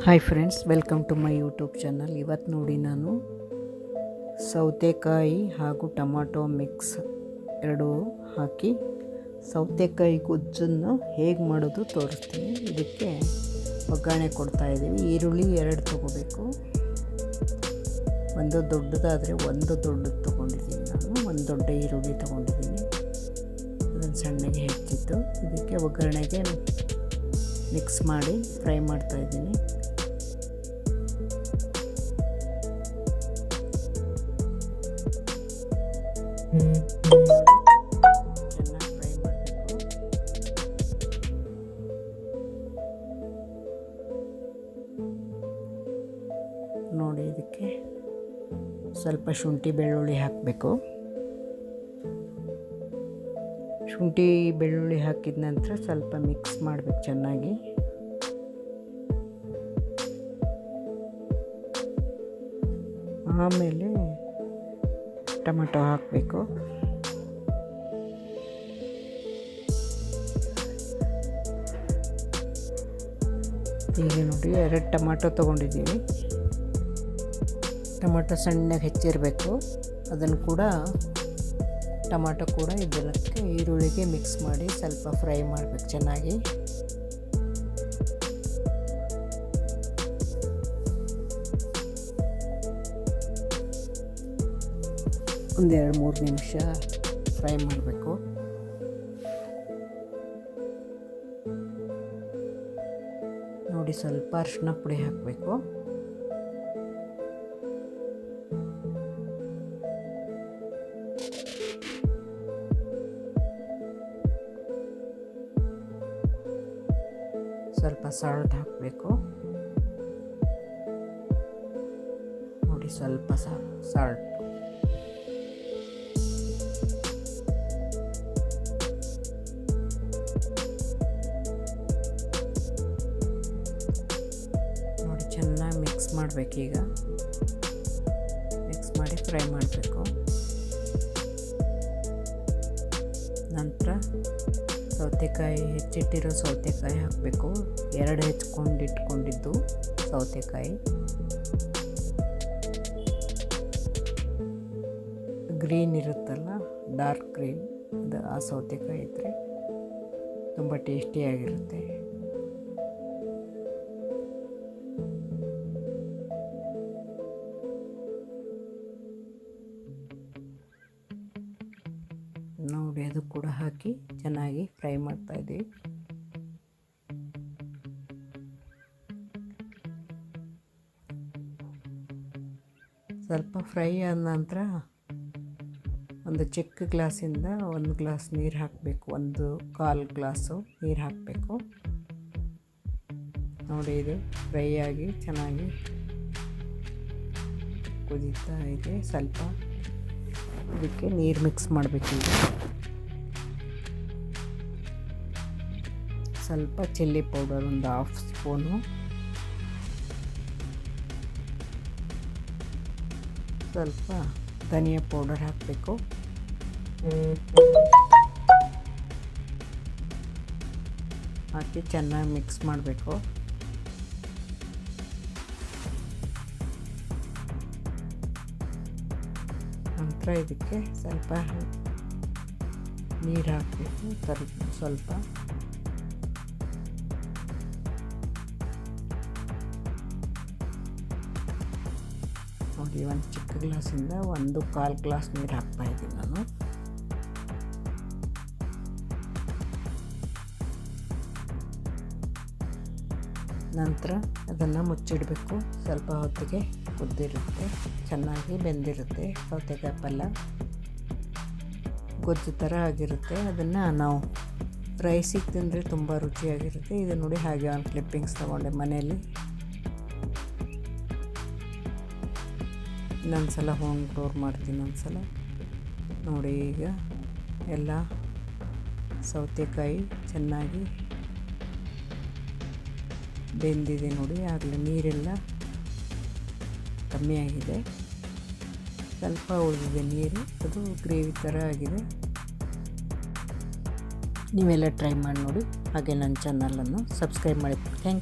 Hi friends, welcome to my YouTube channel. ಇವತ್ತು ನೋಡಿ ನಾನು ಸೌತೆಕಾಯಿ ಹಾಗೂ ಟೊಮಾಟೊ ಮಿಕ್ಸ್ ಎರಡೂ ಹಾಕಿ ಸೌತೆಕಾಯಿ ಗೊಜ್ಜನ್ನು ಹೇಗೆ ಮಾಡೋದು ತೋರಿಸ್ತೀನಿ. ಇದಕ್ಕೆ ಒಗ್ಗರಣೆ ಕೊಡ್ತಾಯಿದ್ದೀವಿ. ಈರುಳ್ಳಿ 2 ತೊಗೋಬೇಕು. ಒಂದು ದೊಡ್ಡದಾದರೆ ಒಂದು ದೊಡ್ಡದು ತೊಗೊಂಡಿದ್ದೀನಿ ನಾನು. ಒಂದು ದೊಡ್ಡ ಈರುಳ್ಳಿ ತೊಗೊಂಡಿದ್ದೀನಿ, ಅದನ್ನು ಸಣ್ಣಗೆ ಹೆಚ್ಚಿದ್ದು. ಇದಕ್ಕೆ ಒಗ್ಗರಣೆಗೆ ಮಿಕ್ಸ್ ಮಾಡಿ ಫ್ರೈ ಮಾಡ್ತಾಯಿದ್ದೀನಿ. ಚೆನ್ನಾಗಿ ಫ್ರೈ ಮಾಡಬೇಕು. ನೋಡಿ, ಇದಕ್ಕೆ ಸ್ವಲ್ಪ ಶುಂಠಿ ಬೆಳ್ಳುಳ್ಳಿ ಹಾಕಬೇಕು. ಶುಂಠಿ ಬೆಳ್ಳುಳ್ಳಿ ಹಾಕಿದ ನಂತರ ಸ್ವಲ್ಪ ಮಿಕ್ಸ್ ಮಾಡಬೇಕು ಚೆನ್ನಾಗಿ. ಆಮೇಲೆ ಟೊಮೆಟೊ ಹಾಕಬೇಕು. ಈಗ ನೋಡಿ 2 ಟೊಮೆಟೊ ತೊಗೊಂಡಿದ್ದೀವಿ. ಟೊಮೆಟೊ ಸಣ್ಣಗೆ ಹೆಚ್ಚಿರಬೇಕು. ಅದನ್ನು ಕೂಡ ಟೊಮೆಟೊ ಕೂಡ ಇದಕ್ಕೆ ಈರುಳ್ಳಿಗೆ ಮಿಕ್ಸ್ ಮಾಡಿ ಸ್ವಲ್ಪ ಫ್ರೈ ಮಾಡಬೇಕು ಚೆನ್ನಾಗಿ. ಒಂದು 2-3 ನಿಮಿಷ ಫ್ರೈ ಮಾಡಬೇಕು. ನೋಡಿ, ಸ್ವಲ್ಪ ಅರಿಶಿನ ಪುಡಿ ಹಾಕಬೇಕು. ಸ್ವಲ್ಪ ಸಾಲ್ಟ್ ಹಾಕಬೇಕು. ನೋಡಿ, ಸ್ವಲ್ಪ ಸಾಲ್ಟ್. ನೋಡಿ, ಚೆನ್ನಾಗಿ ಮಿಕ್ಸ್ ಮಾಡಬೇಕೀಗ. ಮಿಕ್ಸ್ ಮಾಡಿ ಫ್ರೈ ಮಾಡಬೇಕು. ನಂತರ ಸೌತೆಕಾಯಿ ಹೆಚ್ಚಿಟ್ಟಿರೋ ಸೌತೆಕಾಯಿ ಹಾಕಬೇಕು. 2 ಇಟ್ಕೊಂಡಿದ್ದು ಸೌತೆಕಾಯಿ. ಗ್ರೀನ್ ಇರುತ್ತಲ್ಲ, ಡಾರ್ಕ್ ಗ್ರೀನ್, ಅದು ಆ ಸೌತೆಕಾಯಿ ಇದ್ದರೆ ತುಂಬ ಟೇಸ್ಟಿಯಾಗಿರುತ್ತೆ. ನೋಡಿ, ಅದು ಕೂಡ ಹಾಕಿ ಚೆನ್ನಾಗಿ ಫ್ರೈ ಮಾಡ್ತಾಯಿದ್ದೀವಿ. ಸ್ವಲ್ಪ ಫ್ರೈ ಆದ ನಂತರ ಒಂದು ಚಿಕ್ಕ ಗ್ಲಾಸಿಂದ 1 ಗ್ಲಾಸ್ ನೀರು ಹಾಕಬೇಕು. 1/4 ಗ್ಲಾಸು ನೀರು ಹಾಕಬೇಕು. ನೋಡಿ, ಇದು ಫ್ರೈ ಆಗಿ ಚೆನ್ನಾಗಿ ಕುದೀತಾ ಇದೆ. ಸ್ವಲ್ಪ ಇದಕ್ಕೆ ನೀರು ಮಿಕ್ಸ್ ಮಾಡಬೇಕು. ಸ್ವಲ್ಪ ಚಿಲ್ಲಿ ಪೌಡರ್ ಒಂದು 1/2 ಸ್ಪೂನು, ಸ್ವಲ್ಪ ಧನಿಯಾ ಪೌಡರ್ ಹಾಕಬೇಕು. ಹಾಕಿ ಚೆನ್ನಾಗಿ ಮಿಕ್ಸ್ ಮಾಡಬೇಕು. ನಂತರ ಇದಕ್ಕೆ ಸ್ವಲ್ಪ ನೀರು ಹಾಕಬೇಕು. ಸ್ವಲ್ಪ ನೋಡಿ, ಒಂದು ಚಿಕ್ಕ ಗ್ಲಾಸಿಂದ 1/4 ಗ್ಲಾಸ್ ನೀರು ಹಾಕ್ತಾಯಿದ್ದೀನಿ ನಾನು. ನಂತರ ಅದನ್ನು ಮುಚ್ಚಿಡಬೇಕು. ಸ್ವಲ್ಪ ಹೊತ್ತಿಗೆ ಕುದ್ದಿರುತ್ತೆ, ಚೆನ್ನಾಗಿ ಬೆಂದಿರುತ್ತೆ. ಸೌತೆಕಾಯಿ ಪಲ್ಯ ಗೊಜ್ಜು ಥರ ಆಗಿರುತ್ತೆ. ಅದನ್ನು ನಾವು ರೈಸಿಗೆ ತಿಂದರೆ ತುಂಬ ರುಚಿಯಾಗಿರುತ್ತೆ. ಇದು ನೋಡಿ, ಹಾಗೆ ಒಂದು ಕ್ಲಿಪ್ಪಿಂಗ್ಸ್ ತೊಗೊಂಡೆ ಮನೆಯಲ್ಲಿ. ಇನ್ನೊಂದ್ಸಲ ಹೋಮ್ ಟೂರ್ ಮಾಡ್ತೀನಿ ಒಂದ್ಸಲ. ನೋಡಿ, ಈಗ ಎಲ್ಲ ಸೌತೆಕಾಯಿ ಚೆನ್ನಾಗಿ ಬೆಂದಿದೆ. ನೋಡಿ, ಆಗಲೇ ನೀರೆಲ್ಲ ಕಮ್ಮಿ ಆಗಿದೆ. ಸ್ವಲ್ಪ ಉಳಿದಿದೆ ನೀರು. ಅದು ಗ್ರೇವಿ ಥರ ಆಗಿದೆ. ನೀವೆಲ್ಲ ಟ್ರೈ ಮಾಡಿ ನೋಡಿ. ಹಾಗೆ ನನ್ನ ಚಾನಲನ್ನು ಸಬ್ಸ್ಕ್ರೈಬ್ ಮಾಡಿ. Thank you.